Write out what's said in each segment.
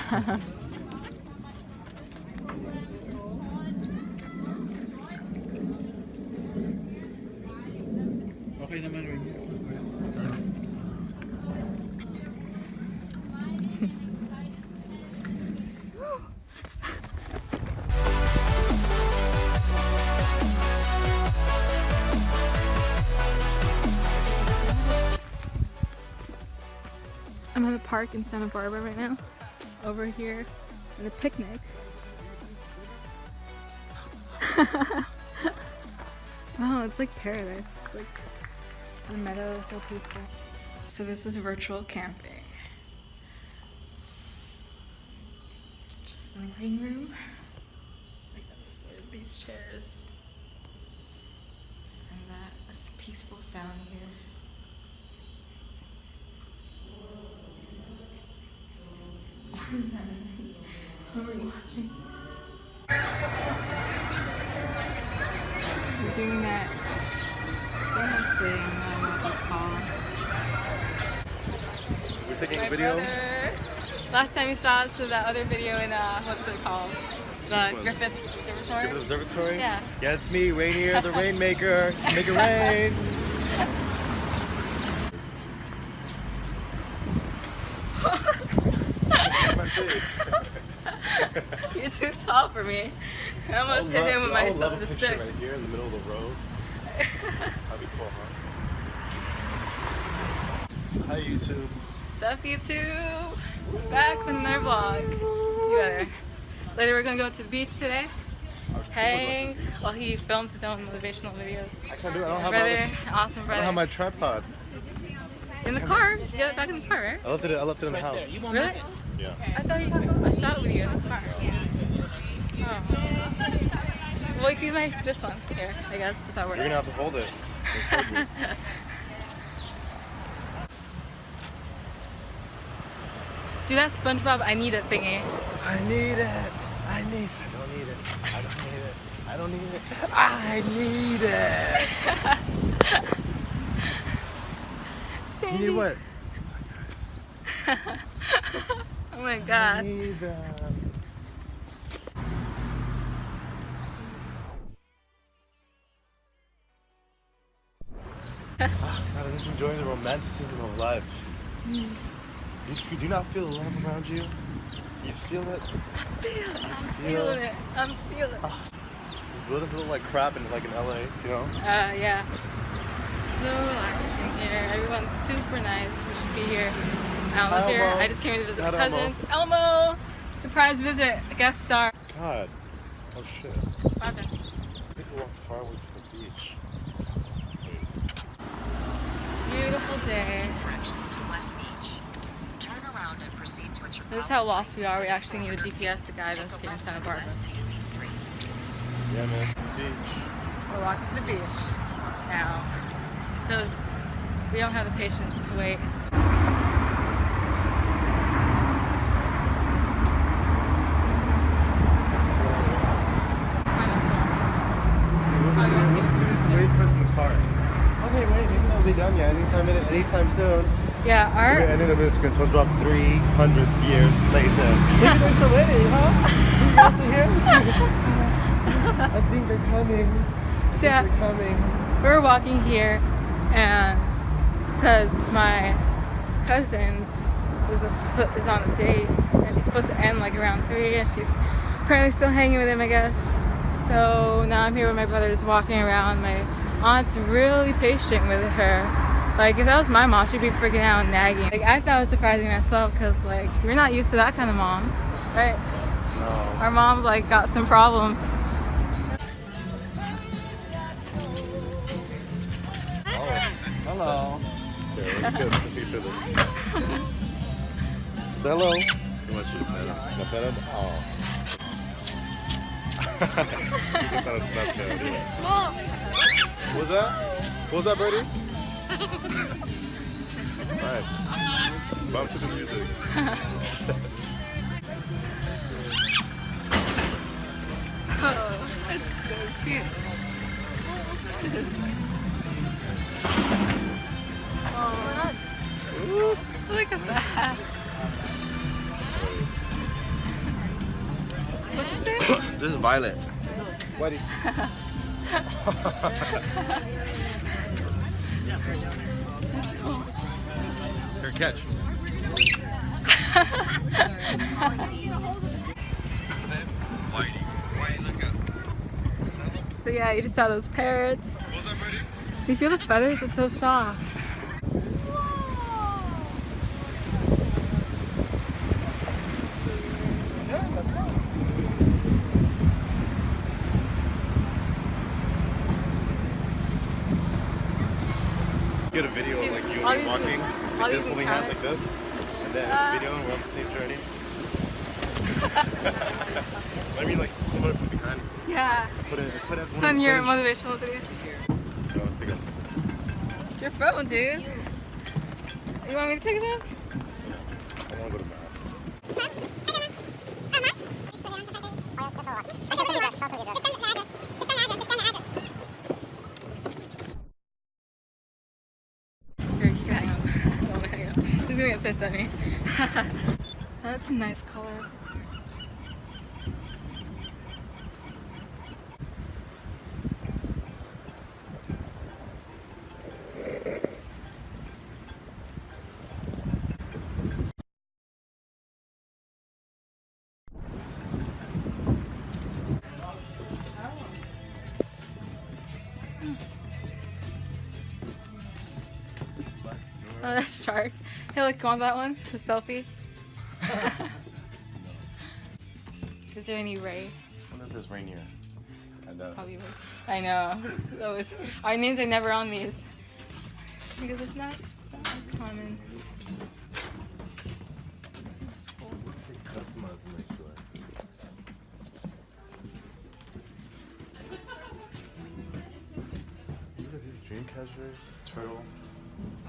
Okay naman rin. I'm at a park in Santa Barbara right now. Over here at a picnic. Wow, it's like paradise. It's like a meadow, so peaceful. So this is virtual camping. Just in the green room. Like with these chairs. And that is peaceful sound here. What are we watching? We're doing that dance thing, I don't know what it's called. We're taking a video? Brother. Last time you saw us in that other video in, what's it called? The Griffith Observatory? Griffith Observatory? Yeah. Yeah, it's me, Rainier, the Rainmaker. Make it rain! You're too tall for me. I almost hit him with my the stick. Right here in the middle of the road. That'd be cool, huh? Hi, YouTube. What's up, YouTube? Back with another vlog. You better. Later, we're gonna go to the beach today. Hang while he films his own motivational videos. I can't do it. I don't have Brother, awesome I brother. don't have my tripod. In the car. You got it back in the car, right? I left it in the house. Really? Yeah. I thought I saw it with you in the car. Oh. Well, you can use this one here, I guess, if that works. You're gonna have to hold it. Do that SpongeBob I need it thingy. I need it. I don't need it. I don't need it. I don't need it. I need it. Sandy. You need what? Oh my I god. need that. God, I'm just enjoying the romanticism of life. You do not feel the love around you? You feel it? I'm feeling it. I'm feeling it. What does it look like crap in like in LA, you know? Yeah. So relaxing here. Everyone's super nice to be here. I don't live here. I just came to visit my cousins. Elmo! Surprise visit. Guest star. God. Oh shit. What happened? People walk far away from the beach. It's a beautiful day. This is how lost we are. We actually need a GPS to guide us here in Santa Barbara. Yeah, man. Beach. We're walking to the beach now because we don't have the patience to wait. Wait for us in the car. Okay, wait. Maybe that'll be done yet. Anytime soon. Yeah, our... And then it's going to drop 300 years later. Maybe they're still waiting, huh? They're still here? I think they're coming. So yeah, They're coming. we're walking here and because my cousin's is on a date and she's supposed to end like around 3 and she's apparently still hanging with him, I guess. So now I'm here with my brothers walking around. My aunt's really patient with her. Like, if that was my mom, she'd be freaking out and nagging. Like, I thought it was surprising myself because, like, we're not used to that kind of mom, right? No. Our mom's, like, got some problems. Oh, hello. Yeah, let's get a picture of this. Say hello. He wants you to pet him. Can I pet him? Oh. You can pet a Snapchat. What was that? What was that, Brady? Alright. Bump to the music. Oh, that's so cute. Oh, look at that. violet. What is? Here, catch. So yeah, you just saw those parrots. You feel the feathers? It's so soft. Get a video of like you and me walking, like this, holding hands like this, and then video and we're on the same journey. I mean, like someone from behind. Yeah. Put it as one On of your the motivational video. pick up. Your phone, dude. You want me to pick it up? I want to go to mass. Here, you can hang up. Oh, hang up. He's gonna get pissed at me. That's a nice color. Oh, that shark. Hey, look, go on that one. The selfie. Is there any ray? I wonder if there's rain here. Probably would. I know. It's always our names are never on these because it's not as common. It's cool. Customize to make sure. Look at these dream catchers, turtle.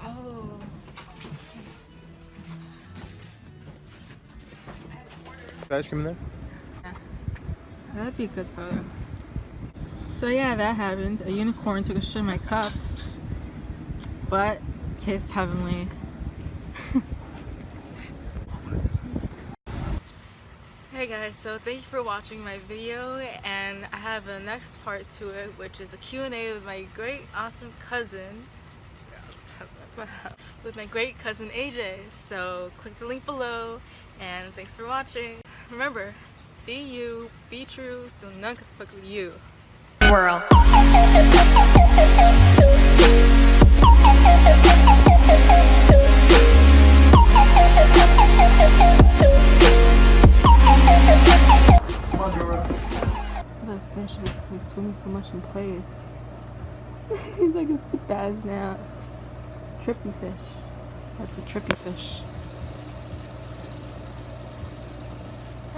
Oh. Guys, come in there. Yeah. That'd be a good photo. So yeah, that happened. A unicorn took a shit in my cup, but it tastes heavenly. Hey guys, so thank you for watching my video, and I have a next part to it, which is a Q&A with my great awesome cousin. With my great cousin AJ. So click the link below, and thanks for watching. Remember, be you, be true, so none can fuck with you. World. The fish is like swimming so much in place. He's like a spaz now. Trippy fish. That's a trippy fish.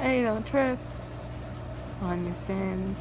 Hey, don't trip on your fins.